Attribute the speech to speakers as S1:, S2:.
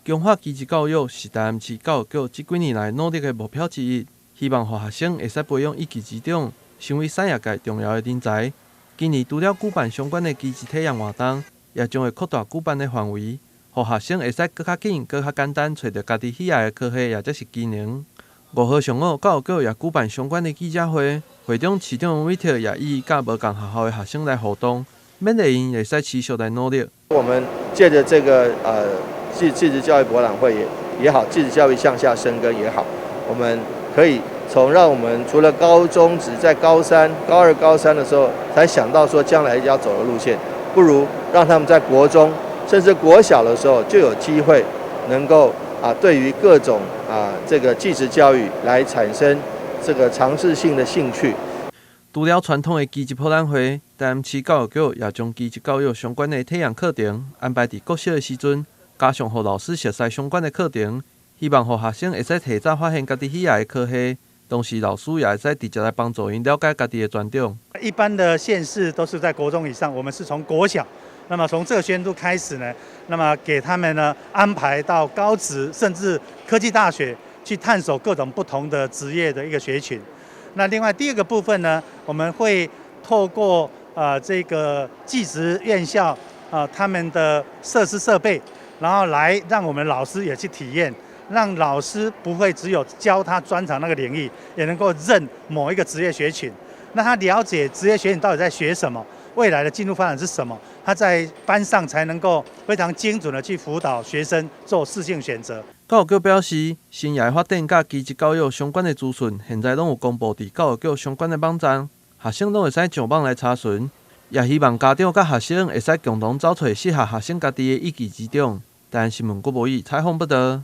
S1: 强化基质教育是台南市教育局这几年来努力的目标之一，希望让学生会使培养一技之长，成为产业界重要的人才。今年除了举办相关的基质体验活动，也将会扩大举办的范围，让学生会使更较紧、更较简单找到家己喜爱的科系，也则是技能。5号上午，教育局也举办相关的记者会，会中市长韦特也以甲无共学校的学生来互动，勉励因会使持续来努力。
S2: 我们借着这个技职教育博览会也好，技职教育向下深耕也好，我们可以让我们除了高中只在高3、高2、高3的时候才想到说将来要走的路线，不如让他们在国中甚至国小的时候就有机会能够对于各种这个技职教育来产生这个尝试性的兴趣。
S1: 除了传统的基职博览会，台南市教育局也将基职教育相关的体验课程安排伫国小的时阵，加上让老师熟悉相关的课程，希望让学生会使提早发现家己喜爱的科系，同时老师也会使直接来帮助因了解家己的专长。
S3: 一般的县市都是在国中以上，我们是从国小。那么从这个宣读开始呢，那么给他们呢安排到高职甚至科技大学去探索各种不同的职业的一个学群。那另外第二个部分呢，我们会透过这个技职院校他们的设施设备，然后来让我们老师也去体验，让老师不会只有教他专长那个领域，也能够认某一个职业学群。那他了解职业学群到底在学什么，未来的进入发展是什么，他在班上才能够非常精准的去辅导学生做适性选择。
S1: 教育局表示，生涯发展甲基职教育相关的资讯，现在拢有公布伫教育局相关的网站，学生拢会使上网来查询。也希望家长甲学生会使共同找出适合学生家己的一技之长。台湾新闻郭博义采访报道。